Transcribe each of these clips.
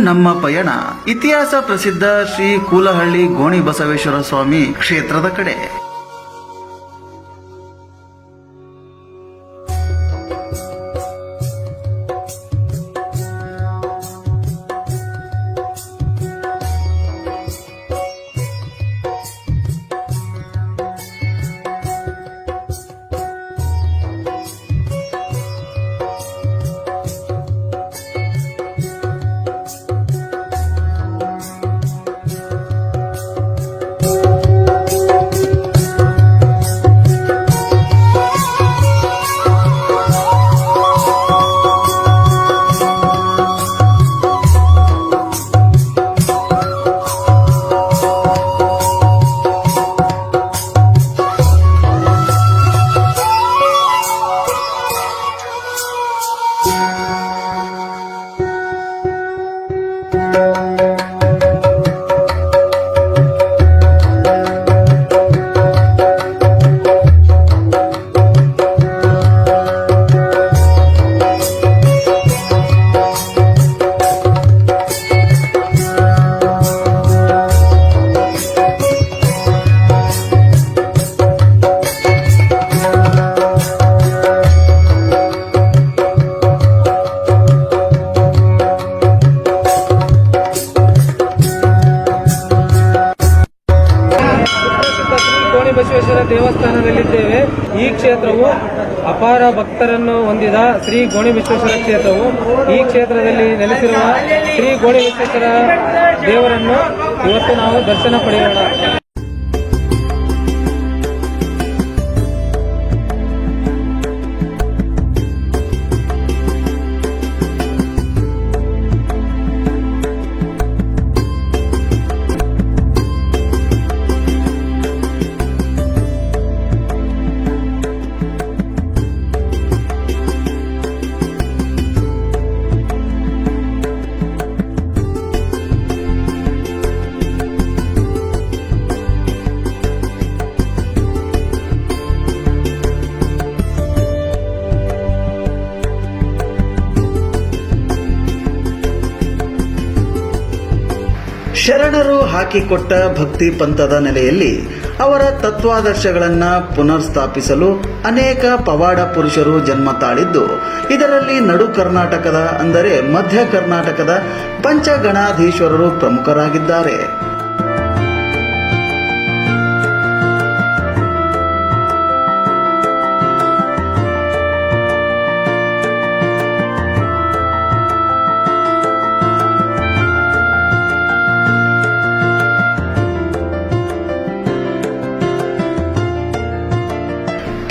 ನಮ್ಮ ಪಯಣ ಇತಿಹಾಸ ಪ್ರಸಿದ್ಧ ಶ್ರೀ ಕೂಲಹಳ್ಳಿ ಗೋಣಿ ಬಸವೇಶ್ವರ ಸ್ವಾಮಿ ಕ್ಷೇತ್ರದ ಕಡೆ. ಬಸವೇಶ್ವರ ದೇವಸ್ಥಾನದಲ್ಲಿದ್ದೇವೆ. ಈ ಕ್ಷೇತ್ರವು ಅಪಾರ ಭಕ್ತರನ್ನು ಹೊಂದಿದ ಶ್ರೀ ಗೋಣಿಬಸವೇಶ್ವರ ಕ್ಷೇತ್ರವು. ಈ ಕ್ಷೇತ್ರದಲ್ಲಿ ನೆಲೆಸಿರುವ ಶ್ರೀ ಗೋಣಿಬಸವೇಶ್ವರ ದೇವರನ್ನು ಇವತ್ತು ನಾವು ದರ್ಶನ ಪಡೆಯೋಣ. ಶರಣರು ಹಾಕಿಕೊಟ್ಟ ಭಕ್ತಿ ಪಂಥದ ನೆಲೆಯಲ್ಲಿ ಅವರ ತತ್ವಾದರ್ಶಗಳನ್ನು ಪುನರ್ಸ್ಥಾಪಿಸಲು ಅನೇಕ ಪವಾಡ ಪುರುಷರು ಜನ್ಮ ತಾಳಿದ್ದು, ಇದರಲ್ಲಿ ನಡು ಕರ್ನಾಟಕದ ಅಂದರೆ ಮಧ್ಯ ಕರ್ನಾಟಕದ ಪಂಚಗಣಾಧೀಶ್ವರರು ಪ್ರಮುಖರಾಗಿದ್ದಾರೆ.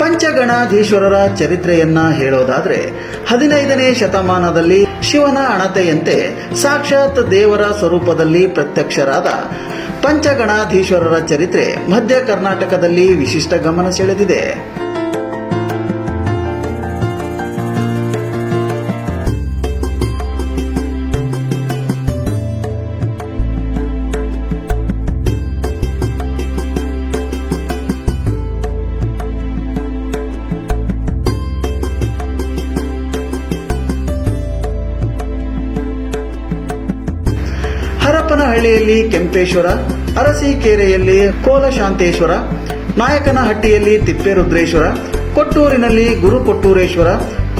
ಪಂಚಗಣಾಧೀಶ್ವರರ ಚರಿತ್ರೆಯನ್ನ ಹೇಳೋದಾದ್ರೆ 15ನೇ ಶತಮಾನದಲ್ಲಿ ಶಿವನ ಅಣತೆಯಂತೆ ಸಾಕ್ಷಾತ್ ದೇವರ ಸ್ವರೂಪದಲ್ಲಿ ಪ್ರತ್ಯಕ್ಷರಾದ ಪಂಚಗಣಾಧೀಶ್ವರರ ಚರಿತ್ರೆ ಮಧ್ಯ ಕರ್ನಾಟಕದಲ್ಲಿ ವಿಶಿಷ್ಟ ಗಮನ ಸೆಳೆದಿದೆ. ಹರಪನಹಳ್ಳಿಯಲ್ಲಿ ಕೆಂಪೇಶ್ವರ, ಅರಸೀಕೆರೆಯಲ್ಲಿ ಕೋಲಶಾಂತೇಶ್ವರ, ನಾಯಕನಹಟ್ಟಿಯಲ್ಲಿ ತಿಪ್ಪೇರುದ್ರೇಶ್ವರ, ಕೊಟ್ಟೂರಿನಲ್ಲಿ ಗುರುಕೊಟ್ಟೂರೇಶ್ವರ,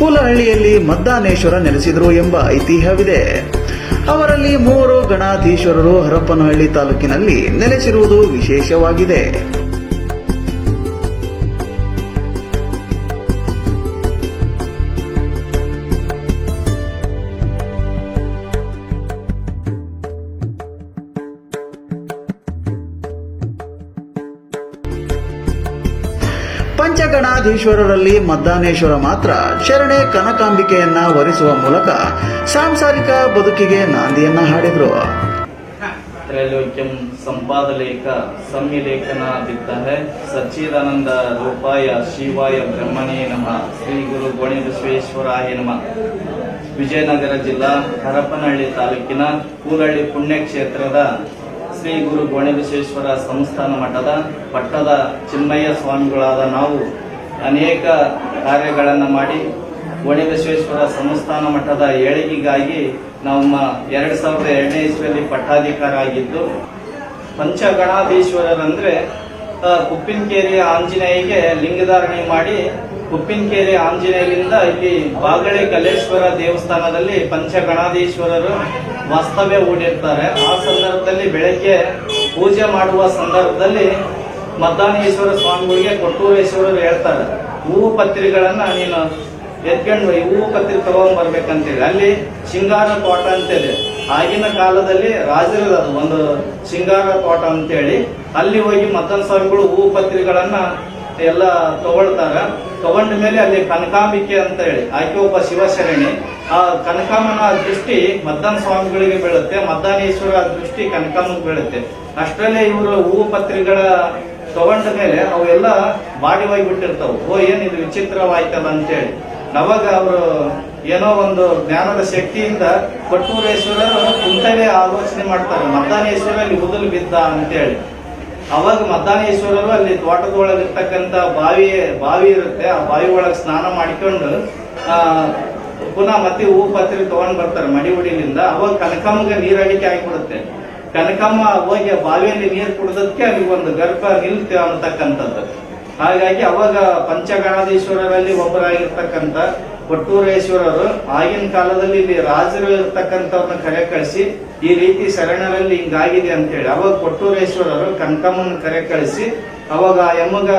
ಕೂಲಹಳ್ಳಿಯಲ್ಲಿ ಮದ್ದಾನೇಶ್ವರ ನೆಲೆಸಿದರು ಎಂಬ ಐತಿಹ್ಯವಿದೆ. ಅವರಲ್ಲಿ 3 ಗಣಾಧೀಶ್ವರರು ಹರಪನಹಳ್ಳಿ ತಾಲೂಕಿನಲ್ಲಿ ನೆಲೆಸಿರುವುದು ವಿಶೇಷವಾಗಿದೆ. ಪಂಚಗಣಾಧೀಶ್ವರರಲ್ಲಿ ಮದ್ದಾನೇಶ್ವರ ಮಾತ್ರ ಶರಣೆ ಕನಕಾಂಬಿಕೆಯನ್ನ ವರಿಸುವ ಮೂಲಕ ಸಾಂಸಾರಿಕ ಬದುಕಿಗೆ ನಾಂದಿಯನ್ನ ಹಾಡಿದ್ರು. ತ್ರೈಲೋಕ್ಯಂ ಸಂಪಾದಲೇಖ ಸಂಯಲೇಖನಾದಿತ್ತ ಸಚ್ಚಿದಾನಂದ ರೂಪಾಯ ಶಿವಾಯ ಬ್ರಹ್ಮಣೇ ನಮಃ. ಶ್ರೀ ಗುರು ಗೋಣಿಬಸವೇಶ್ವರಾಯ ನಮಃ. ವಿಜಯನಗರ ಜಿಲ್ಲಾ ಹರಪನಹಳ್ಳಿ ತಾಲೂಕಿನ ಕೂಲಹಳ್ಳಿ ಪುಣ್ಯಕ್ಷೇತ್ರದ ಶ್ರೀ ಗುರು ಗೋಣಿಬಸವೇಶ್ವರ ಸಂಸ್ಥಾನ ಮಠದ ಪಟ್ಟದ ಚಿನ್ಮಯ್ಯ ಸ್ವಾಮಿಗಳಾದ ನಾವು ಅನೇಕ ಕಾರ್ಯಗಳನ್ನು ಮಾಡಿ ಗೋಣಿಬಸವೇಶ್ವರ ಸಂಸ್ಥಾನ ಮಠದ ಏಳಿಗೆಗಾಗಿ ನಮ್ಮ 2002ನೇ ಇಸ್ವಿಯಲ್ಲಿ ಪಟ್ಟಾಧಿಕಾರ ಆಗಿದ್ದು, ಪಂಚಗಣಾಧೀಶ್ವರರಂದ್ರೆ ಕುಪ್ಪಿನಕೇರಿ ಆಂಜನೇಯಿಗೆ ಲಿಂಗಧಾರಣೆ ಮಾಡಿ ಕುಪ್ಪಿನಕೇರಿ ಆಂಜನೇಯರಿಂದ ಇಲ್ಲಿ ಬಾಗಳೆ ಕಲೇಶ್ವರ ದೇವಸ್ಥಾನದಲ್ಲಿ ಪಂಚಗಣಾಧೀಶ್ವರರು ವಾಸ್ತವ್ಯ ಹೂಡಿರ್ತಾರೆ. ಆ ಸಂದರ್ಭದಲ್ಲಿ ಬೆಳಗ್ಗೆ ಪೂಜೆ ಮಾಡುವ ಸಂದರ್ಭದಲ್ಲಿ ಮದ್ದಾನೇಶ್ವರ ಸ್ವಾಮಿಗಳಿಗೆ ಕೊಟ್ಟೂರೇಶ್ವರರು ಹೇಳ್ತಾರೆ, ಹೂವು ಪತ್ರಿಗಳನ್ನ ನೀನು ಎತ್ಕೊಂಡು ಈ ಹೂವು ಪತ್ರಿ ತಗೊಂಡ್ ಬರ್ಬೇಕಂತೇಳಿ. ಅಲ್ಲಿ ಶೃಂಗಾರ ತೋಟ ಅಂತಿದೆ, ಆಗಿನ ಕಾಲದಲ್ಲಿ ರಾಜರದ ಅದು ಒಂದು ಶೃಂಗಾರ ತೋಟ ಅಂತೇಳಿ. ಅಲ್ಲಿ ಹೋಗಿ ಮದ್ದನ ಸ್ವಾಮಿಗಳು ಹೂವು ಪತ್ರಿಗಳನ್ನ ಎಲ್ಲ ತಗೊಳ್ತಾರ. ತಗೊಂಡ ಮೇಲೆ ಅಲ್ಲಿ ಕನಕಾಂಬಿಕೆ ಅಂತ ಹೇಳಿ ಆಕೆ ಒಬ್ಬ ಶಿವಶರಣಿ. ಆ ಕನಕಾಂಬನ ದೃಷ್ಟಿ ಮದ್ದನ ಸ್ವಾಮಿಗಳಿಗೆ ಬೀಳುತ್ತೆ, ಮದ್ದಾನೇಶ್ವರ ದೃಷ್ಟಿ ಕನಕಾಂಬಕ್ಕೆ ಬೀಳುತ್ತೆ. ಅಷ್ಟರಲ್ಲೇ ಇವರು ಹೂವು ಪತ್ರಿಗಳ ತಗೊಂಡ ಮೇಲೆ ಅವೆಲ್ಲ ಬಾಡಿ ಹೋಗ್ಬಿಟ್ಟಿರ್ತಾವ. ಏನಿದು ವಿಚಿತ್ರವಾಯ್ತಲ್ಲ ಅಂತೇಳಿ ಅವಾಗ ಅವರು ಏನೋ ಒಂದು ಜ್ಞಾನದ ಶಕ್ತಿಯಿಂದ ಕೊಟ್ಟೂರೇಶ್ವರರು ಕುಂತಲೇ ಆಲೋಚನೆ ಮಾಡ್ತಾರೆ, ಮದ್ದಾನೇಶ್ವರ ಅಲ್ಲಿ ಉದಲು ಬಿದ್ದ ಅಂತೇಳಿ. ಅವಾಗ ಮದ್ದಾನೇಶ್ವರರು ಅಲ್ಲಿ ತೋಟದೊಳಗಿರ್ತಕ್ಕಂಥ ಬಾವಿ ಇರುತ್ತೆ, ಆ ಬಾವಿ ಒಳಗೆ ಸ್ನಾನ ಮಾಡಿಕೊಂಡು ಪುನಃ ಮತ್ತೆ ಹೂ ಪತ್ರಿ ತಗೊಂಡ್ ಬರ್ತಾರೆ ಮಡಿ ಉಡಿಲಿಂದ. ಅವಾಗ ಕನಕಮ್ಮಗೆ ನೀರಡಿಕೆ ಆಗಿಬಿಡುತ್ತೆ. ಕನಕಮ್ಮ ಹೋಗಿ ಬಾವಿಯಲ್ಲಿ ನೀರು ಕುಡಿದಕ್ಕೆ ಅಲ್ಲಿ ಒಂದು ಗರ್ಭ ನಿಲ್ತೆ ಅನ್ನತಕ್ಕಂಥದ್ದು. ಹಾಗಾಗಿ ಅವಾಗ ಪಂಚಗಣಾಧೀಶ್ವರರಲ್ಲಿ ಒಬ್ಬರಾಗಿರ್ತಕ್ಕಂಥ ಕೊಟ್ಟೂರೇಶ್ವರರು ಆಗಿನ ಕಾಲದಲ್ಲಿ ಇಲ್ಲಿ ರಾಜರು ಇರ್ತಕ್ಕಂಥವ್ರನ್ನ ಕರೆ ಕಳಿಸಿ ಈ ರೀತಿ ಶರಣರಲ್ಲಿ ಹಿಂಗಾಗಿದೆ ಅಂತೇಳಿ ಅವಾಗ ಕೊಟ್ಟೂರೇಶ್ವರರು ಕನಕಮ್ಮನ ಕರೆ ಕಳಿಸಿ ಅವಾಗ ಆ ಎಮ್ಮಗ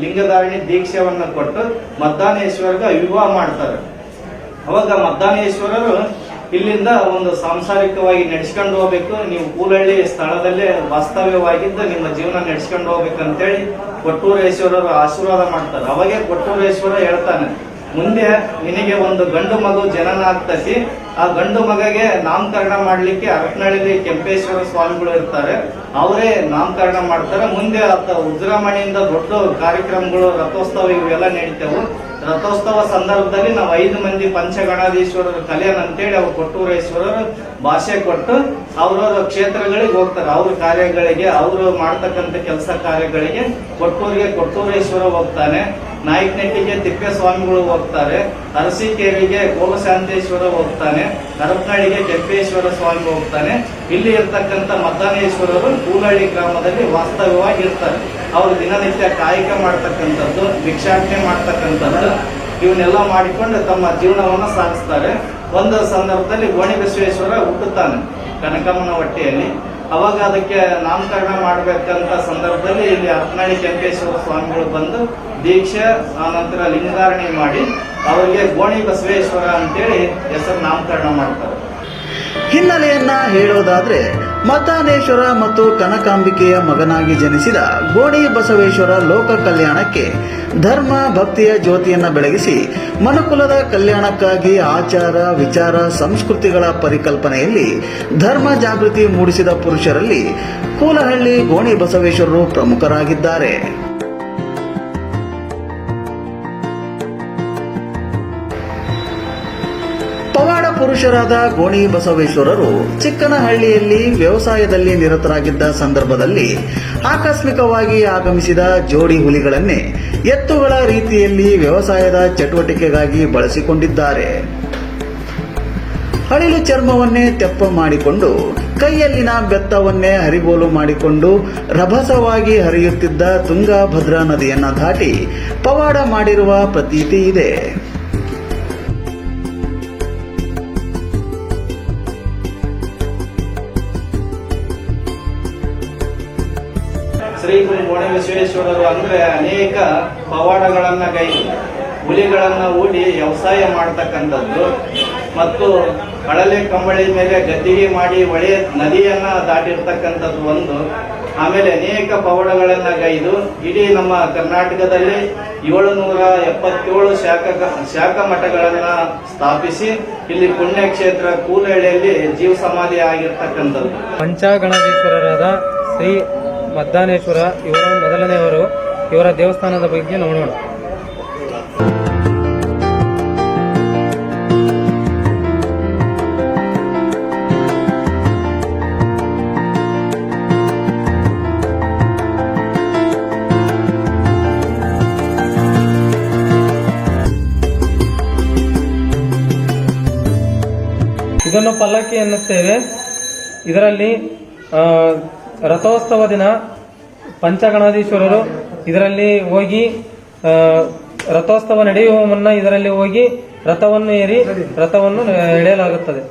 ಲಿಂಗಧಾರಣಿ ದೀಕ್ಷೆಯನ್ನ ಕೊಟ್ಟು ಮದ್ದಾನೇಶ್ವರಗ ವಿವಾಹ ಮಾಡ್ತಾರೆ. ಅವಾಗ ಮದ್ದಾನೇಶ್ವರರು ಇಲ್ಲಿಂದ ಒಂದು ಸಾಂಸಾರಿಕವಾಗಿ ನಡೆಸ್ಕೊಂಡು ಹೋಗ್ಬೇಕು, ನೀವು ಕೂಲಹಳ್ಳಿ ಸ್ಥಳದಲ್ಲೇ ವಾಸ್ತವ್ಯವಾಗಿದ್ದು ನಿಮ್ಮ ಜೀವನ ನಡೆಸ್ಕೊಂಡು ಹೋಗ್ಬೇಕಂತೇಳಿ ಕೊಟ್ಟೂರೇಶ್ವರರು ಆಶೀರ್ವಾದ ಮಾಡ್ತಾರೆ. ಅವಾಗೆ ಕೊಟ್ಟೂರೇಶ್ವರ ಹೇಳ್ತಾನೆ, ಮುಂದೆ ನಿನಗೆ ಒಂದು ಗಂಡು ಮಗು ಜನನ ಆಗ್ತತಿ, ಆ ಗಂಡು ಮಗಗೆ ನಾಮಕರಣ ಮಾಡ್ಲಿಕ್ಕೆ ಅರಪನಹಳ್ಳಿ ಕೆಂಪೇಶ್ವರ ಸ್ವಾಮಿಗಳು ಇರ್ತಾರೆ, ಅವರೇ ನಾಮಕರಣ ಮಾಡ್ತಾರೆ. ಮುಂದೆ ಉಜ್ರಮಣಿಯಿಂದ ದೊಡ್ಡ ಕಾರ್ಯಕ್ರಮಗಳು ರಥೋತ್ಸವ ಇವೆಲ್ಲ ನಡೀತೇವೆ. ರಥೋತ್ಸವ ಸಂದರ್ಭದಲ್ಲಿ ನಾವು 5 ಮಂದಿ ಪಂಚಗಣಾಧೀಶ್ವರರು ಕಲಿಯನಂತೇಳಿ ಅವ್ರು ಕೊಟ್ಟೂರೇಶ್ವರರು ಭಾಷೆ ಕೊಟ್ಟು ಅವ್ರವ್ರ ಕ್ಷೇತ್ರಗಳಿಗೆ ಹೋಗ್ತಾರೆ. ಅವ್ರ ಕಾರ್ಯಗಳಿಗೆ, ಅವರು ಮಾಡ್ತಕ್ಕಂಥ ಕೆಲಸ ಕಾರ್ಯಗಳಿಗೆ ಕೊಟ್ಟೂರೇಶ್ವರ ಹೋಗ್ತಾನೆ, ನಾಯಕನಟ್ಟಿಗೆ ತಿಪ್ಪೇಸ್ವಾಮಿಗಳು ಹೋಗ್ತಾರೆ, ಅರಸೀಕೆರೆಗೆ ಗೋಲಶಾಂತೇಶ್ವರ ಹೋಗ್ತಾನೆ, ಹರಪನಹಳ್ಳಿಗೆ ಕೆಂಪೇಶ್ವರ ಸ್ವಾಮಿ ಹೋಗ್ತಾನೆ. ಇಲ್ಲಿ ಇರ್ತಕ್ಕಂಥ ಮದ್ದಾನೇಶ್ವರರು ಕೂಲಹಳ್ಳಿ ಗ್ರಾಮದಲ್ಲಿ ವಾಸ್ತವ್ಯವಾಗಿ ಇರ್ತಾರೆ. ಅವರು ದಿನನಿತ್ಯ ಕಾಯಕ ಮಾಡ್ತಕ್ಕಂಥದ್ದು, ಭಿಕ್ಷಾಟನೆ ಮಾಡ್ತಕ್ಕಂಥದ್ದು ಇವನ್ನೆಲ್ಲ ಮಾಡಿಕೊಂಡು ತಮ್ಮ ಜೀವನವನ್ನ ಸಾಗಿಸ್ತಾರೆ. ಒಂದು ಸಂದರ್ಭದಲ್ಲಿ ಗೋಣಿಬಸವೇಶ್ವರ ಹುಟ್ಟುತ್ತಾನೆ ಕನಕಮ್ಮನ ಹೊಟ್ಟೆಯಲ್ಲಿ. ಅವಾಗ ಅದಕ್ಕೆ ನಾಮಕರಣ ಮಾಡಬೇಕಂತ ಸಂದರ್ಭದಲ್ಲಿ ಇಲ್ಲಿ ಹರಪನಹಳ್ಳಿ ಕೆಂಪೇಶ್ವರ ಸ್ವಾಮಿಗಳು ಬಂದು ದೀಕ್ಷೆ ಆನಂತರ ಲಿಂಗಧಾರಣೆ ಮಾಡಿ ಅವರಿಗೆ ಗೋಣಿ ಬಸವೇಶ್ವರ ಅಂತೇಳಿ ಹೆಸರು ನಾಮಕರಣ ಮಾಡ್ತಾರೆ. ಹಿನ್ನೆಲೆಯನ್ನ ಹೇಳೋದಾದ್ರೆ ಮದ್ದಾನೇಶ್ವರ ಮತ್ತು ಕನಕಾಂಬಿಕೆಯ ಮಗನಾಗಿ ಜನಿಸಿದ ಗೋಣಿ ಬಸವೇಶ್ವರ ಲೋಕ ಕಲ್ಯಾಣಕ್ಕೆ ಧರ್ಮ ಭಕ್ತಿಯ ಜ್ಯೋತಿಯನ್ನ ಬೆಳಗಿಸಿ ಮನುಕುಲದ ಕಲ್ಯಾಣಕ್ಕಾಗಿ ಆಚಾರ ವಿಚಾರ ಸಂಸ್ಕೃತಿಗಳ ಪರಿಕಲ್ಪನೆಯಲ್ಲಿ ಧರ್ಮ ಜಾಗೃತಿ ಮೂಡಿಸಿದ ಪುರುಷರಲ್ಲಿ ಕೂಲಹಳ್ಳಿ ಗೋಣಿ ಬಸವೇಶ್ವರರು ಪ್ರಮುಖರಾಗಿದ್ದಾರೆ. ಪವಾಡ ಪುರುಷರಾದ ಗೋಣಿ ಬಸವೇಶ್ವರರು ಚಿಕ್ಕನಹಳ್ಳಿಯಲ್ಲಿ ವ್ಯವಸಾಯದಲ್ಲಿ ನಿರತರಾಗಿದ್ದ ಸಂದರ್ಭದಲ್ಲಿ ಆಕಸ್ಮಿಕವಾಗಿ ಆಗಮಿಸಿದ ಜೋಡಿ ಹುಲಿಗಳನ್ನೇ ಎತ್ತುಗಳ ರೀತಿಯಲ್ಲಿ ವ್ಯವಸಾಯದ ಚಟುವಟಿಕೆಗಾಗಿ ಬಳಸಿಕೊಂಡಿದ್ದಾರೆ. ಅಳಿಲು ಚರ್ಮವನ್ನೇ ತೆಪ್ಪ ಮಾಡಿಕೊಂಡು ಕೈಯಲ್ಲಿನ ಬೆತ್ತವನ್ನೇ ಹರಿಗೋಲು ಮಾಡಿಕೊಂಡು ರಭಸವಾಗಿ ಹರಿಯುತ್ತಿದ್ದ ತುಂಗಭದ್ರಾ ನದಿಯನ್ನ ದಾಟಿ ಪವಾಡ ಮಾಡಿರುವ ಪ್ರತೀತಿ ಇದೆ. ಶ್ರೀ ಗುರು ಗೋಣಿಬಸವೇಶ್ವರರು ಅಂದ್ರೆ ಅನೇಕ ಪವಾಡಗಳನ್ನ ಗೈದು ಹುಲಿಗಳನ್ನ ಹೂಡಿ ವ್ಯವಸಾಯ ಮಾಡ್ತಕ್ಕಂಥದ್ದು ಮತ್ತು ಕಳಲೆ ಕಂಬಳಿ ಮೇಲೆ ಗದ್ದಿಗೆ ಮಾಡಿ ಹೊಳೆ ನದಿಯನ್ನ ದಾಟಿರ್ತಕ್ಕಂಥದ್ದು ಒಂದು. ಆಮೇಲೆ ಅನೇಕ ಪವಾಡಗಳನ್ನ ಗೈದು ಇಡೀ ನಮ್ಮ ಕರ್ನಾಟಕದಲ್ಲಿ 777 ಶಾಖ ಮಠಗಳನ್ನ ಸ್ಥಾಪಿಸಿ ಇಲ್ಲಿ ಪುಣ್ಯಕ್ಷೇತ್ರ ಕೂಲಹಳ್ಳಿಯಲ್ಲಿ ಜೀವ ಸಮಾಧಿ ಆಗಿರ್ತಕ್ಕಂಥದ್ದು. ಪಂಚಗಣಾಧೀಶ್ವರರಾದ ಶ್ರೀ ಮದ್ದಾನೇಶ್ವರ ಇವರು ಮೊದಲನೆಯವರು. ಇವರ ದೇವಸ್ಥಾನದ ಬಗ್ಗೆ ನೋಡೋಣ. ಇದನ್ನು ಪಲ್ಲಕ್ಕಿ ಎನ್ನುತ್ತೇವೆ. ಇದರಲ್ಲಿ ರಥೋತ್ಸವ ದಿನ ಪಂಚಗಣಾಧೀಶ್ವರರು ಇದರಲ್ಲಿ ಹೋಗಿ ರಥೋತ್ಸವ ನಡೆಯುವ ಮುನ್ನ ಇದರಲ್ಲಿ ಹೋಗಿ ರಥವನ್ನು ಏರಿ ರಥವನ್ನು ಎಳೆಯಲಾಗುತ್ತದೆ.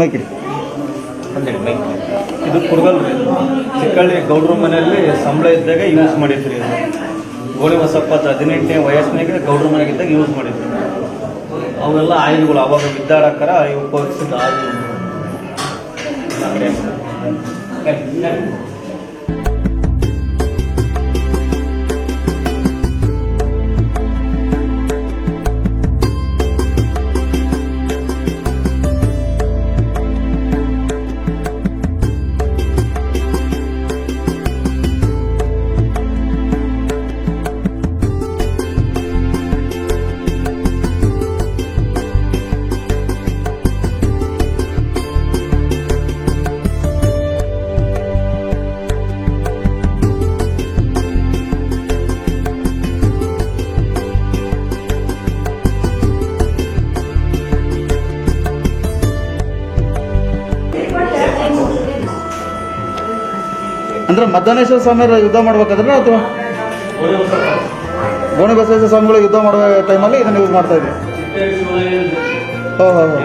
ಮೈಕಿಡಿ ಇದು ಕುಡ್ಗಲ್ ರೀ. ಚಿಕ್ಕಳ್ಳಿ ಗೌಡ್ರ ಮನೆಯಲ್ಲಿ ಸಂಬಳ ಇದ್ದಾಗ ಯೂಸ್ ಮಾಡಿದ್ರಿ. ಇದು ಗೋಳಿ ಬಸಪ್ಪ 18ನೇ ವಯಸ್ಸಿನಾಗ ಗೌಡ್ರ ಮನೆಗಿದ್ದಾಗ ಯೂಸ್ ಮಾಡಿದ್ರಿ. ಅವೆಲ್ಲ ಆಯಿಲ್ಗಳು ಅವಾಗ ಬಿದ್ದಾಡಕ್ಕಾರ ಉಪಯೋಗಿಸಿದ ಆಯಿಲ್. ಅಂದ್ರೆ ಮಧ್ಯಾಹ್ನೇಶ್ವರ ಸ್ವಾಮಿ ಯುದ್ಧ ಮಾಡ್ಬೇಕಾದ್ರೆ ಅಥವಾ ಗೋಣಿ ಬಸವೇಶ್ವರ ಸ್ವಾಮಿಗಳು ಯುದ್ಧ ಮಾಡುವ ಟೈಮಲ್ಲಿ ಇದನ್ನು ಯೂಸ್ ಮಾಡ್ತಾ ಇದ್ವಿ. ಹೋ ಹೋ ಹೋ.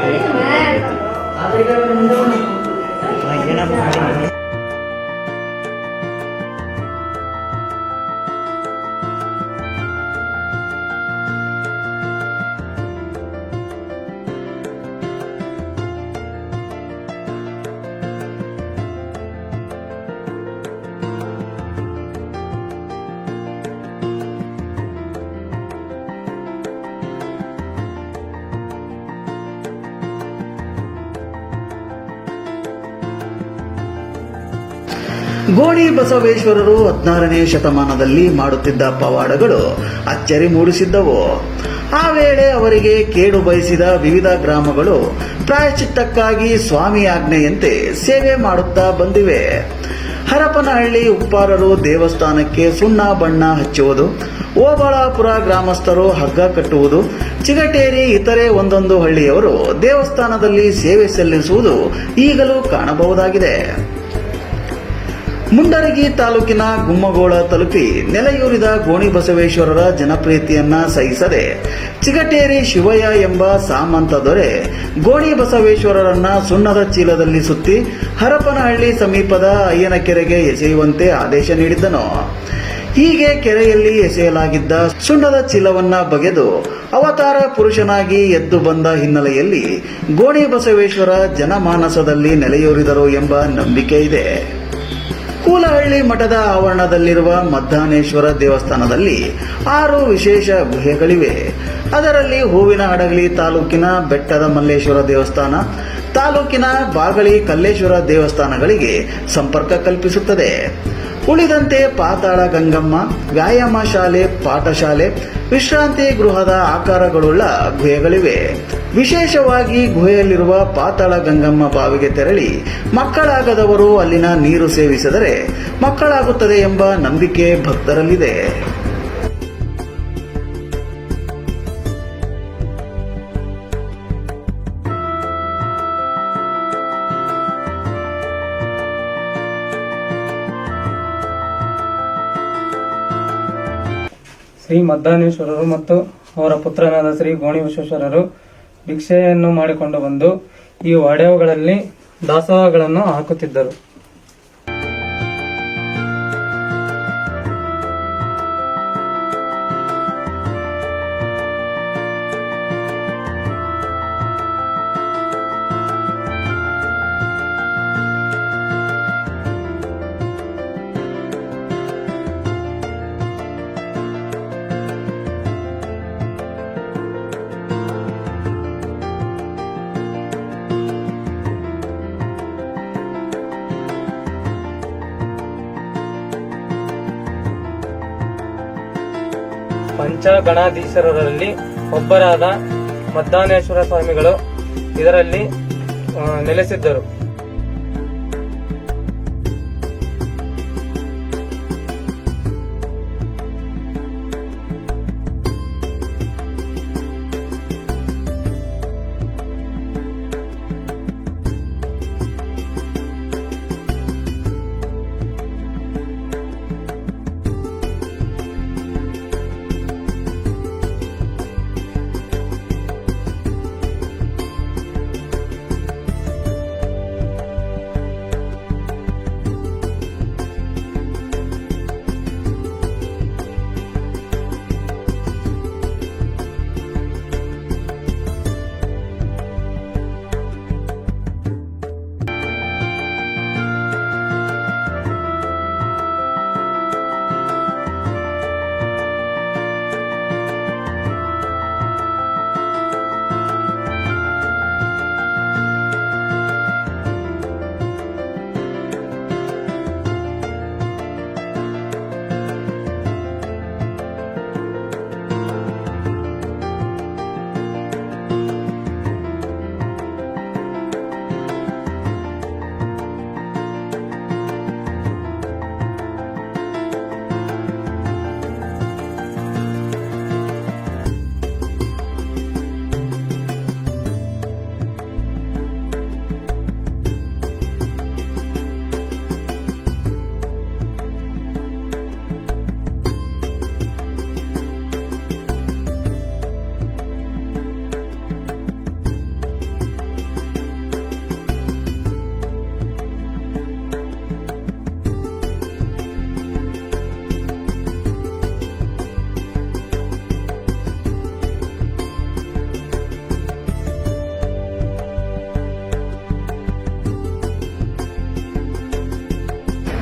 ಗೋಣಿ ಬಸವೇಶ್ವರರು 16ನೇ ಶತಮಾನದಲ್ಲಿ ಮಾಡುತ್ತಿದ್ದ ಪವಾಡಗಳು ಅಚ್ಚರಿ ಮೂಡಿಸಿದ್ದವು. ಆ ವೇಳೆ ಅವರಿಗೆ ಕೇಡು ಬಯಸಿದ ವಿವಿಧ ಗ್ರಾಮಗಳು ಪ್ರಾಯಶ್ಚಿತ್ತಕ್ಕಾಗಿ ಸ್ವಾಮಿ ಆಜ್ಞೆಯಂತೆ ಸೇವೆ ಮಾಡುತ್ತಾ ಬಂದಿವೆ. ಹರಪನಹಳ್ಳಿ ಉಪ್ಪಾರರು ದೇವಸ್ಥಾನಕ್ಕೆ ಸುಣ್ಣ ಬಣ್ಣ ಹಚ್ಚುವುದು, ಓಬಳಾಪುರ ಗ್ರಾಮಸ್ಥರು ಹಗ್ಗ ಕಟ್ಟುವುದು, ಚಿಗಟೇರಿ ಇತರೆ ಒಂದೊಂದು ಹಳ್ಳಿಯವರು ದೇವಸ್ಥಾನದಲ್ಲಿ ಸೇವೆ ಸಲ್ಲಿಸುವುದು ಈಗಲೂ ಕಾಣಬಹುದಾಗಿದೆ. ಮುಂಡರಗಿ ತಾಲೂಕಿನ ಗುಮ್ಮಗೋಳ ತಲುಪಿ ನೆಲೆಯೂರಿದ ಗೋಣಿ ಬಸವೇಶ್ವರರ ಜನಪ್ರಿಯತೆಯನ್ನ ಸಹಿಸದೆ ಚಿಗಟೇರಿ ಶಿವಯ್ಯ ಎಂಬ ಸಾಮಂತ ದೊರೆ ಗೋಣಿ ಬಸವೇಶ್ವರರನ್ನ ಸುಣ್ಣದ ಚೀಲದಲ್ಲಿ ಸುತ್ತಿ ಹರಪನಹಳ್ಳಿ ಸಮೀಪದ ಅಯ್ಯನ ಕೆರೆಗೆ ಎಸೆಯುವಂತೆ ಆದೇಶ ನೀಡಿದ್ದನು. ಹೀಗೆ ಕೆರೆಯಲ್ಲಿ ಎಸೆಯಲಾಗಿದ್ದ ಸುಣ್ಣದ ಚೀಲವನ್ನ ಬಗೆದು ಅವತಾರ ಪುರುಷನಾಗಿ ಎದ್ದು ಬಂದ ಹಿನ್ನೆಲೆಯಲ್ಲಿ ಗೋಣಿ ಬಸವೇಶ್ವರ ಜನಮಾನಸದಲ್ಲಿ ನೆಲೆಯೂರಿದರು ಎಂಬ ನಂಬಿಕೆ ಇದೆ. ಕೂಲಹಳ್ಳಿ ಮಠದ ಆವರಣದಲ್ಲಿರುವ ಮದ್ದಾನೇಶ್ವರ ದೇವಸ್ಥಾನದಲ್ಲಿ 6 ವಿಶೇಷ ಗುಹೆಗಳಿವೆ. ಅದರಲ್ಲಿ ಹೂವಿನ ಹಡಗಲಿ ತಾಲೂಕಿನ ಬೆಟ್ಟದ ಮಲ್ಲೇಶ್ವರ ದೇವಸ್ಥಾನ, ತಾಲೂಕಿನ ಬಾಗಳಿ ಕಲ್ಲೇಶ್ವರ ದೇವಸ್ಥಾನಗಳಿಗೆ ಸಂಪರ್ಕ ಕಲ್ಪಿಸುತ್ತದೆ. ಉಳಿದಂತೆ ಪಾತಾಳ ಗಂಗಮ್ಮ, ವ್ಯಾಯಾಮ ಶಾಲೆ, ಪಾಠಶಾಲೆ, ವಿಶ್ರಾಂತಿ ಗೃಹದ ಆಕಾರಗಳುಳ್ಳ ಗುಹೆಗಳಿವೆ. ವಿಶೇಷವಾಗಿ ಗುಹೆಯಲ್ಲಿರುವ ಪಾತಾಳ ಗಂಗಮ್ಮ ಬಾವಿಗೆ ತೆರಳಿ ಮಕ್ಕಳಾಗದವರು ಅಲ್ಲಿನ ನೀರು ಸೇವಿಸಿದರೆ ಮಕ್ಕಳಾಗುತ್ತದೆ ಎಂಬ ನಂಬಿಕೆ ಭಕ್ತರಲ್ಲಿದೆ. ಶ್ರೀ ಮದ್ದಾನೇಶ್ವರರು ಮತ್ತು ಅವರ ಪುತ್ರನಾದ ಶ್ರೀ ಗೋಣಿ ವಿಶ್ವೇಶ್ವರರು ಭಿಕ್ಷೆಯನ್ನು ಮಾಡಿಕೊಂಡು ಬಂದು ಈ ಒಡೆವುಗಳಲ್ಲಿ ದಾಸೋಹಗಳನ್ನು ಹಾಕುತ್ತಿದ್ದರು. ಪಂಚಗಣಾಧೀಶರಲ್ಲಿ ಒಬ್ಬರಾದ ಮದ್ದಾನೇಶ್ವರ ಸ್ವಾಮಿಗಳು ಇದರಲ್ಲಿ ನೆಲೆಸಿದ್ದರು.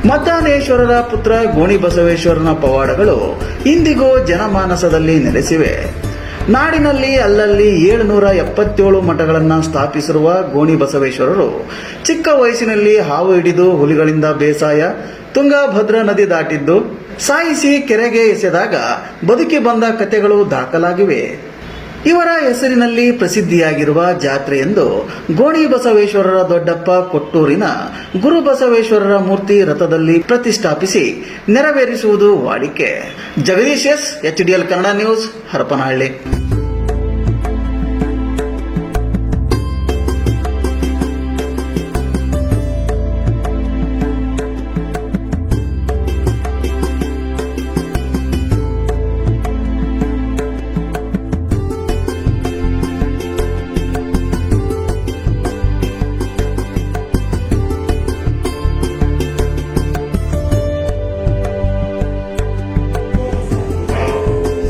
ಮದ್ದಾನೇಶ್ವರರ ಪುತ್ರ ಗೋಣಿ ಬಸವೇಶ್ವರನ ಪವಾಡಗಳು ಇಂದಿಗೂ ಜನಮಾನಸದಲ್ಲಿ ನೆಲೆಸಿವೆ. ನಾಡಿನಲ್ಲಿ ಅಲ್ಲಲ್ಲಿ 777 ಮಠಗಳನ್ನು ಸ್ಥಾಪಿಸಿರುವ ಗೋಣಿ ಬಸವೇಶ್ವರರು ಚಿಕ್ಕ ವಯಸ್ಸಿನಲ್ಲಿ ಹಾವು ಹಿಡಿದು ಹುಲಿಗಳಿಂದ ಬೇಸಾಯ, ತುಂಗಭದ್ರಾ ನದಿ ದಾಟಿದ್ದು, ಸಾಯಿಸಿ ಕೆರೆಗೆ ಎಸೆದಾಗ ಬದುಕಿ ಬಂದ ಕಥೆಗಳು ದಾಖಲಾಗಿವೆ. ಇವರ ಹೆಸರಿನಲ್ಲಿ ಪ್ರಸಿದ್ಧಿಯಾಗಿರುವ ಜಾತ್ರೆಯೆಂದು ಗೋಣಿ ಬಸವೇಶ್ವರರ ದೊಡ್ಡಪ್ಪ ಕೊಟ್ಟೂರಿನ ಗುರು ಬಸವೇಶ್ವರರ ಮೂರ್ತಿ ರಥದಲ್ಲಿ ಪ್ರತಿಷ್ಠಾಪಿಸಿ ನೆರವೇರಿಸುವುದು ವಾಡಿಕೆ. Jagadish S, HDL Kannada news, Harapanahalli.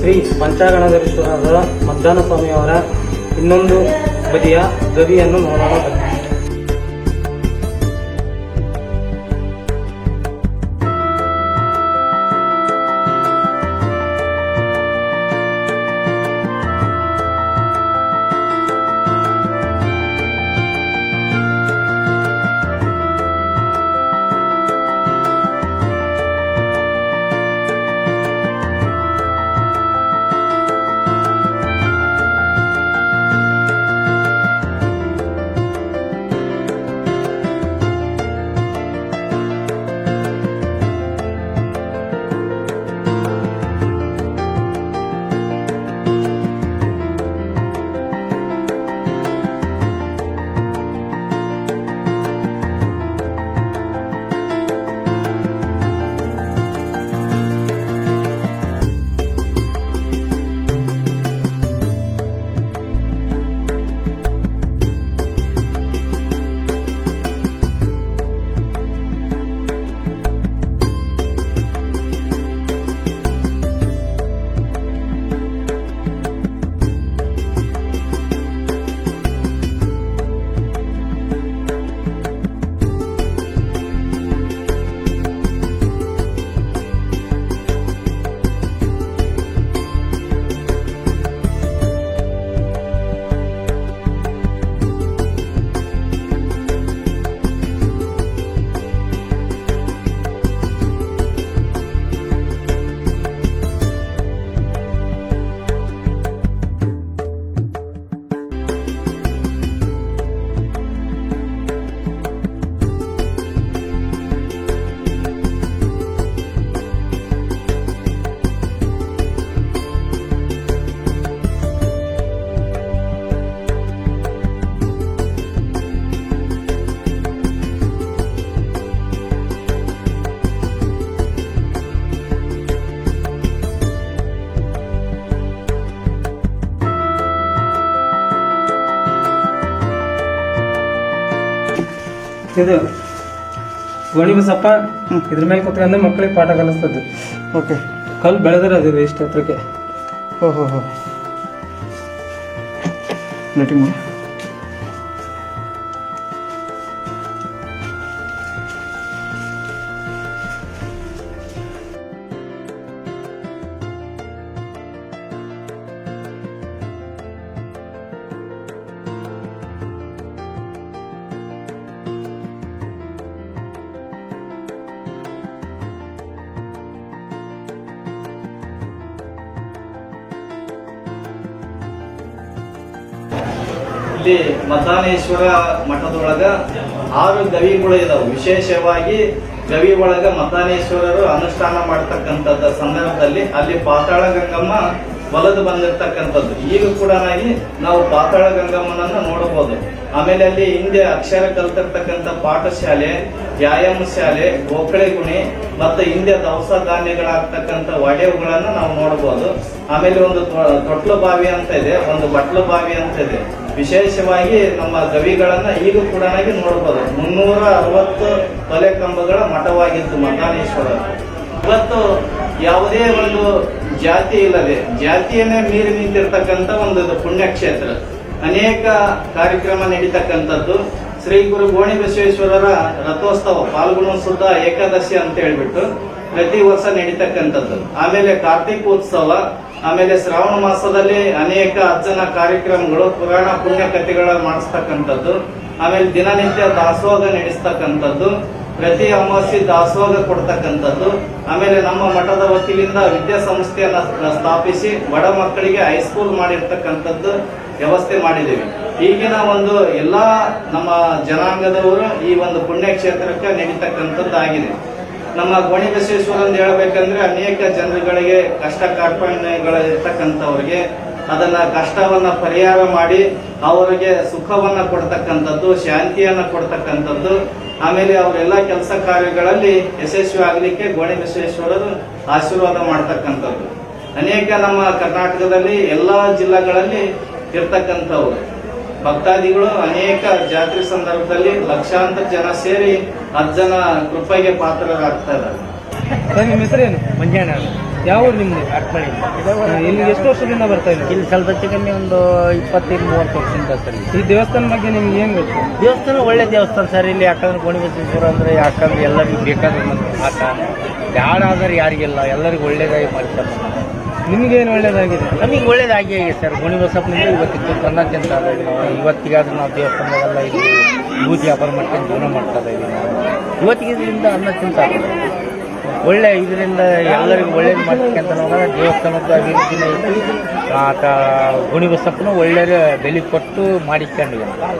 Shri ಪಂಚಾಗಣಧರೇಶ್ವರರ ಮದ್ದಾನ ಸ್ವಾಮಿಯವರ ಇನ್ನೊಂದು ಬದಿಯ ಗವಿಯನ್ನು ನೋಡೋಣ ಬನ್ನಿ. ಇದು ಗೋಣಿ ಬಸಪ್ಪ ಇದ್ರ ಮೇಲೆ ಕುತ್ಕೊಂಡು ಮಕ್ಕಳಿಗೆ ಪಾಠ ಕಲಿಸ್ತದ್ದು. ಓಕೆ. ಕಲ್ಲು ಬೆಳೆದ್ರೆ ಅದು ಇಷ್ಟು ಹತ್ರಕ್ಕೆ. ಓಹೋ ಲೈಟಿಂಗ್ ಮಾಡಿ. ಇಲ್ಲಿ ಮದ್ದಾನೇಶ್ವರ ಮಠದೊಳಗ 6 ಗವಿಗಳು ಇದಾವೆ. ವಿಶೇಷವಾಗಿ ಗವಿ ಒಳಗ ಮದ್ದಾನೇಶ್ವರರು ಅನುಷ್ಠಾನ ಮಾಡತಕ್ಕಂಥದ್ದ ಸಂದರ್ಭದಲ್ಲಿ ಅಲ್ಲಿ ಪಾತಾಳ ಗಂಗಮ್ಮ ಒಲದು ಬಂದಿರತಕ್ಕಂಥದ್ದು. ಈಗ ಕೂಡ ನಾವು ಪಾತಾಳ ಗಂಗಮ್ಮನನ್ನ ನೋಡಬಹುದು. ಆಮೇಲೆ ಅಲ್ಲಿ ಹಿಂದೆ ಅಕ್ಷರ ಕಲ್ತಿರ್ತಕ್ಕಂಥ ಪಾಠಶಾಲೆ, ವ್ಯಾಯಾಮ ಶಾಲೆ, ಗೋಕಳೆ ಗುಣಿ ಮತ್ತು ಹಿಂದೆ ದವಸ ಧಾನ್ಯಗಳಾಗ್ತಕ್ಕಂಥ ಒಡೆವುಗಳನ್ನ ನಾವು ನೋಡಬಹುದು. ಆಮೇಲೆ ಒಂದು ತೊಟ್ಲು ಬಾವಿ ಅಂತ ಇದೆ, ಒಂದು ಬಟ್ಲು ಬಾವಿ ಅಂತ ಇದೆ. ವಿಶೇಷವಾಗಿ ನಮ್ಮ ಗವಿಗಳನ್ನ ಈಗ ಕೂಡ ನೋಡಬಹುದು. 360 ತೊಲೆ ಕಂಬಗಳ ಮಠವಾಗಿತ್ತು ಮದ್ದಾನೇಶ್ವರ. ಇವತ್ತು ಯಾವುದೇ ಒಂದು ಜಾತಿ ಇಲ್ಲದೆ ಜಾತಿಯನ್ನೇ ಮೀರಿ ನಿಂತಿರ್ತಕ್ಕಂಥ ಒಂದು ಪುಣ್ಯಕ್ಷೇತ್ರ. ಅನೇಕ ಕಾರ್ಯಕ್ರಮ ನಡೀತಕ್ಕಂಥದ್ದು. ಶ್ರೀ ಗುರು ಗೋಣಿ ಬಸವೇಶ್ವರರ ರಥೋತ್ಸವ ಪಾಲ್ಗುಣ ಶುದ್ಧ ಏಕಾದಶಿ ಅಂತ ಹೇಳ್ಬಿಟ್ಟು ಪ್ರತಿ ವರ್ಷ ನಡೀತಕ್ಕಂಥದ್ದು. ಆಮೇಲೆ ಕಾರ್ತಿಕೋತ್ಸವ, ಆಮೇಲೆ ಶ್ರಾವಣ ಮಾಸದಲ್ಲಿ ಅನೇಕ ಅಜ್ಜನ ಕಾರ್ಯಕ್ರಮಗಳು, ಪುರಾಣ ಪುಣ್ಯ ಕಥೆಗಳ ಮಾಡಿಸ್ತಕ್ಕಂಥದ್ದು. ಆಮೇಲೆ ದಿನನಿತ್ಯ ದಾಸೋಹ ನಡೆಸ್ತಕ್ಕಂಥದ್ದು, ಪ್ರತಿ ಅಮಾವಾಸ್ಯೆ ದಾಸೋಹ ಕೊಡ್ತಕ್ಕಂಥದ್ದು. ಆಮೇಲೆ ನಮ್ಮ ಮಠದ ವತಿಯಿಂದ ವಿದ್ಯಾಸಂಸ್ಥೆಯನ್ನ ಸ್ಥಾಪಿಸಿ ಬಡ ಮಕ್ಕಳಿಗೆ ಹೈಸ್ಕೂಲ್ ಮಾಡಿರ್ತಕ್ಕಂಥದ್ದು ವ್ಯವಸ್ಥೆ ಮಾಡಿದ್ದೀವಿ. ಈಗಿನ ಒಂದು ಎಲ್ಲಾ ನಮ್ಮ ಜನಾಂಗದವರು ಈ ಒಂದು ಪುಣ್ಯಕ್ಷೇತ್ರಕ್ಕೆ ನಡೀತಕ್ಕಂಥದ್ದಾಗಿದೆ. ನಮ್ಮ ಗೋಣಿ ಬಸವೇಶ್ವರ ಅಂತ ಹೇಳ್ಬೇಕಂದ್ರೆ ಅನೇಕ ಜನರುಗಳಿಗೆ ಕಷ್ಟ ಕಾರ್ಪಣ್ಯಗಳಿರ್ತಕ್ಕಂಥವ್ರಿಗೆ ಅದನ್ನ ಕಷ್ಟವನ್ನ ಪರಿಹಾರ ಮಾಡಿ ಅವರಿಗೆ ಸುಖವನ್ನ ಕೊಡ್ತಕ್ಕಂಥದ್ದು, ಶಾಂತಿಯನ್ನ ಕೊಡ್ತಕ್ಕಂಥದ್ದು. ಆಮೇಲೆ ಅವರೆಲ್ಲ ಕೆಲಸ ಕಾರ್ಯಗಳಲ್ಲಿ ಯಶಸ್ವಿ ಆಗಲಿಕ್ಕೆ ಗೋಣಿ ಬಸವೇಶ್ವರರು ಆಶೀರ್ವಾದ ಮಾಡ್ತಕ್ಕಂಥದ್ದು. ಅನೇಕ ನಮ್ಮ ಕರ್ನಾಟಕದಲ್ಲಿ ಎಲ್ಲಾ ಜಿಲ್ಲೆಗಳಲ್ಲಿ ಇರ್ತಕ್ಕಂಥವ್ರು ಭಕ್ತಾದಿಗಳು ಅನೇಕ ಜಾತ್ರೆ ಸಂದರ್ಭದಲ್ಲಿ ಲಕ್ಷಾಂತರ ಜನ ಸೇರಿ ಅಜ್ಜನ ಕೃಪೆಗೆ ಪಾತ್ರರಾಗ್ತಾ ಇದ್ದಾರೆ. ನಿಮ್ಮ ಹೆಸರೇನು? ಮಂಜಣ್ಣ. ಯಾವ ಊರು ನಿಮ್ದು? ಇಲ್ಲಿ ಎಷ್ಟು ವರ್ಷದಿಂದ ಬರ್ತಾ ಇದ್ದೀವಿ? ಇಲ್ಲಿ ಸ್ವಲ್ಪ ಹೆಚ್ಚು ಕಮ್ಮಿ ಒಂದು 25-30 ವರ್ಷದಿಂದ ಸರ್. ಈ ದೇವಸ್ಥಾನ ಬಗ್ಗೆ ನಿಮ್ಗೆ ಏನು ಗೊತ್ತು? ದೇವಸ್ಥಾನ ಒಳ್ಳೆ ದೇವಸ್ಥಾನ ಸರ್. ಇಲ್ಲಿ ಯಾಕಂದ್ರೆ ಗೋಣಿಬಸವೇಶ್ವರ ಅಂದರೆ ಯಾಕಂದ್ರೆ ಎಲ್ಲರಿಗೂ ಬೇಕಾದ್ರೆ ನಮ್ಮ ಆಟ ಯಾರಾದರೂ ಯಾರಿಗೆಲ್ಲ ಎಲ್ಲರಿಗೂ ಒಳ್ಳೇದಾಗಿ ಮಾಡ್ತಾರೆ. ನಿಮಗೇನು ಒಳ್ಳೇದಾಗಿದೆ? ನಮಗೆ ಒಳ್ಳೇದಾಗಿ ಆಗಿದೆ ಸರ್. ಗೋಣಿಬಸಪ್ಪನಿಂದ ಇವತ್ತಿತ್ತು ಕನ್ನಡಂತ ಇವತ್ತಿಗಾದ್ರೂ ನಾವು ದೇವಸ್ಥಾನದಲ್ಲ ಇಲ್ಲಿ ವಿಭೂತಿ ವ್ಯಾಪಾರ ಮಾಡ್ಕೊಂಡು ಜೀವನ ಮಾಡ್ತಾ ಇದ್ದೀವಿ. ಇವತ್ತಿಗೆ ಇದರಿಂದ ಅನ್ನ ತಿಂತಾ ಇದ್ದೀವಿ. ಒಳ್ಳೆ ಇದರಿಂದ ಎಲ್ಲರಿಗೂ ಒಳ್ಳೇದು ಮಾಡ್ತಕ್ಕಂಥ ನಾವು ದೇವಸ್ಥಾನದ ಅಭಿವೃದ್ಧಿನ ಐತಿ. ಆತ ಗೋಣಿಬಸಪ್ಪನು ಒಳ್ಳೆಯ ಬೆಲೆ ಕೊಟ್ಟು ಮಾಡಿಕೊಂಡಿದ್ದಾನೆ.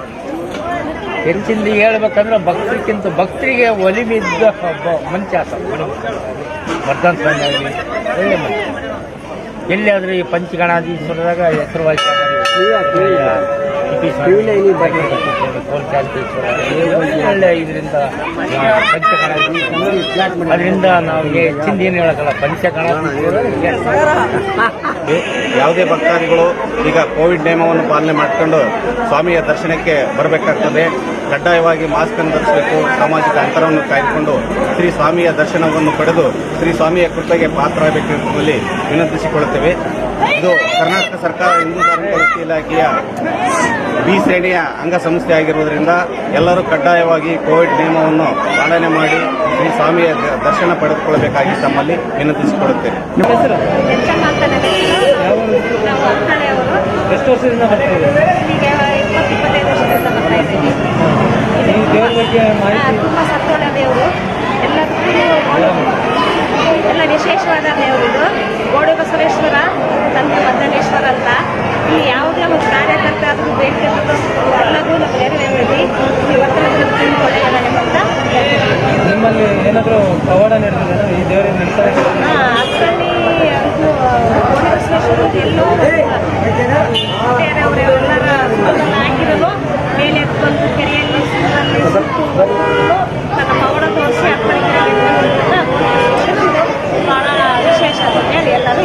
ಹೆಚ್ಚಿಂದ ಹೇಳ್ಬೇಕಂದ್ರೆ ಭಕ್ತರಿಗೆ ಒಲಿಮಿದ್ದ ಮಂಚ ಆತ ವರ್ಧನ್ ಸ್ವಾಮಿ ಆಗಲಿ ಒಳ್ಳೆ ಮಂಚ. ಎಲ್ಲಿಯಾದರೂ ಈ ಪಂಚಗಣಾಧೀಶ್ವರದಾಗ ಹೆಸರುವಾಸಿ ಒಳ್ಳೆ ಇದರಿಂದ ಅದರಿಂದ ನಾವು ಹೆಚ್ಚಿಂದ ಏನು ಹೇಳೋಕ್ಕಲ್ಲ. ಪಂಚಗಣಾಧೀಶ್ವರ ಯಾವುದೇ ಭಕ್ತಾದಿಗಳು ಈಗ ಕೋವಿಡ್ ನಿಯಮವನ್ನು ಪಾಲನೆ ಮಾಡಿಕೊಂಡು ಸ್ವಾಮಿಯ ದರ್ಶನಕ್ಕೆ ಬರಬೇಕಾಗ್ತದೆ. ಕಡ್ಡಾಯವಾಗಿ ಮಾಸ್ಕ್ ಅನ್ನು ಧರಿಸಬೇಕು, ಸಾಮಾಜಿಕ ಅಂತರವನ್ನು ಕಾಯ್ದುಕೊಂಡು ಶ್ರೀ ಸ್ವಾಮಿಯ ದರ್ಶನವನ್ನು ಪಡೆದು ಶ್ರೀ ಸ್ವಾಮಿಯ ಕೃಪೆಗೆ ಪಾತ್ರರಾಗಬೇಕೆಂಬುದರಲ್ಲಿ ವಿನಂತಿಸಿಕೊಳ್ಳುತ್ತೇವೆ. ಇದು ಕರ್ನಾಟಕ ಸರ್ಕಾರ ಹಿಂದೂ ಧಾರ್ಮಿಕ ವೃತ್ತಿ ಇಲಾಖೆಯ ಬಿ ಶ್ರೇಣಿಯ ಅಂಗಸಂಸ್ಥೆ ಆಗಿರುವುದರಿಂದ ಎಲ್ಲರೂ ಕಡ್ಡಾಯವಾಗಿ ಕೋವಿಡ್ ನಿಯಮವನ್ನು ಪಾಲನೆ ಮಾಡಿ ಶ್ರೀ ಸ್ವಾಮಿಯ ದರ್ಶನ ಪಡೆದುಕೊಳ್ಳಬೇಕಾಗಿ ತಮ್ಮಲ್ಲಿ ವಿನಂತಿಸಿಕೊಳ್ಳುತ್ತೇವೆ. ನಿಮ್ಮ ಹೆಸರು? ಯಾವ ಊರು? ಎಷ್ಟು ವರ್ಷದಿಂದ ಬರ್ತೀವಿ? ಈ ದೇವ್ರ ಬಗ್ಗೆ ಮಾಹಿತಿ? ತುಂಬ ಸತ್ತೋಳ ದೇವರು, ಎಲ್ಲ ವಿಶೇಷವಾದ ದೇವರು ಇದು. ಗೋಣಿಬಸವೇಶ್ವರ ತಂದೆ ಮದ್ದನೇಶ್ವರ ಅಂತ. ಇಲ್ಲಿ ಯಾವುದೇ ಒಂದು ಕಾರ್ಯಕರ್ತ ಆದರೂ ಬೇಡಿಕೆ ಎಲ್ಲದೂ ನಾವು ನೆರವೇರಿಸಿ ಈ ವರ್ತನೆ ಒಳ್ಳೆಯದ ನಿಮ್ಮಂತ. ನಿಮ್ಮಲ್ಲಿ ಏನಾದರೂ ಪವಾಡ ನಡೆದಿದೆ ಈ ದೇವರಿಗೆ ನಡೆಸ್ತಾರೆ? ಅದರಲ್ಲಿ ಅದು ಗೋಣಿಬಸವೇಶ್ವರ ಎಲ್ಲೋ ಬೇರೆಯವರು ಎಲ್ಲರ ಹಾಕಿರೋದು ಮೇಲೆ ಎತ್ಕೊಂಡು ಕೆರೆಯಲ್ಲಿ ಸುತ್ತು ತನ್ನ ಪವಾಡ ತೋರಿಸಿ ಅಪ್ಪಳಿಕೆ ಭಾಳ ವಿಶೇಷ ಅಂತ ಹೇಳಿ ಎಲ್ಲರೂ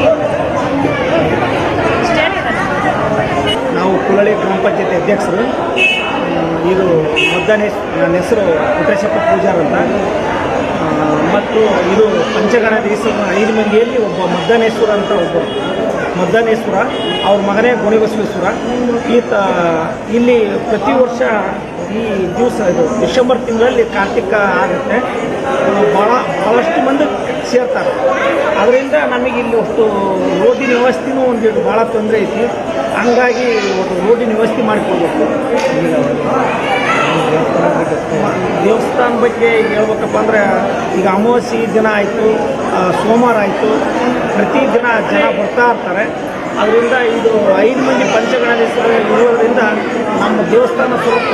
ಇಷ್ಟೇ. ನಾವು ಕುಳಳಿ ಗ್ರಾಮ ಪಂಚಾಯತಿ ಅಧ್ಯಕ್ಷರು. ಇದು ನನ್ನ ಹೆಸರು ವೆಂಕಟೇಶಪ್ಪ ಪೂಜಾರ್ ಅಂತ. ಮತ್ತು ಇದು ಪಂಚಗಣಾಧೀಶ್ವರ 5 ಮಂದಿಯಲ್ಲಿ ಒಬ್ಬ ಮದ್ದನೇಶ್ವರ ಅಂತ ಮದ್ದನೇಶ್ವರ ಅವ್ರ ಮಗನೇ ಗೋಣಿಬಸವೇಶ್ವರ. ಇಲ್ಲಿ ಪ್ರತಿ ವರ್ಷ ಈ ದಿವಸ ಇದು ಡಿಸೆಂಬರ್ ತಿಂಗಳಲ್ಲಿ ಕಾರ್ತಿಕ ಆಗುತ್ತೆ. ಭಾಳಷ್ಟು ಮಂದಿ ಸೇರ್ತಾರೆ. ಅದರಿಂದ ನಮಗೆ ಇಲ್ಲಿ ಒಟ್ಟು ರೋಡಿನ ವ್ಯವಸ್ಥೆನೂ ಒಂದಿಟ್ಟು ಭಾಳ ತೊಂದರೆ ಐತಿ. ಹಂಗಾಗಿ ಒಟ್ಟು ರೋಡಿನ ವ್ಯವಸ್ಥೆ ಮಾಡಿಕೊಡ್ಬೇಕು. ದೇವಸ್ಥಾನ ಬಗ್ಗೆ ಹೇಳ್ಬೇಕಪ್ಪ ಅಂದರೆ ಈಗ ಅಮಾವಾಸ್ಯೆ ದಿನ ಆಯಿತು, ಸೋಮವಾರ ಆಯಿತು, ಪ್ರತಿದಿನ ಜನ ಬರ್ತಾ ಇರ್ತಾರೆ. ಅದರಿಂದ ಇದು 5 ಮಂದಿ ಪಂಚಗಣಾಧೀಶ್ವರ ಇರೋದ್ರಿಂದ ನಮ್ಮ ದೇವಸ್ಥಾನ ಸ್ವಲ್ಪ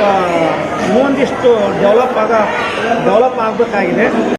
ಇನ್ನೊಂದಿಷ್ಟು ಡೆವಲಪ್ ಆಗಬೇಕಾಗಿದೆ.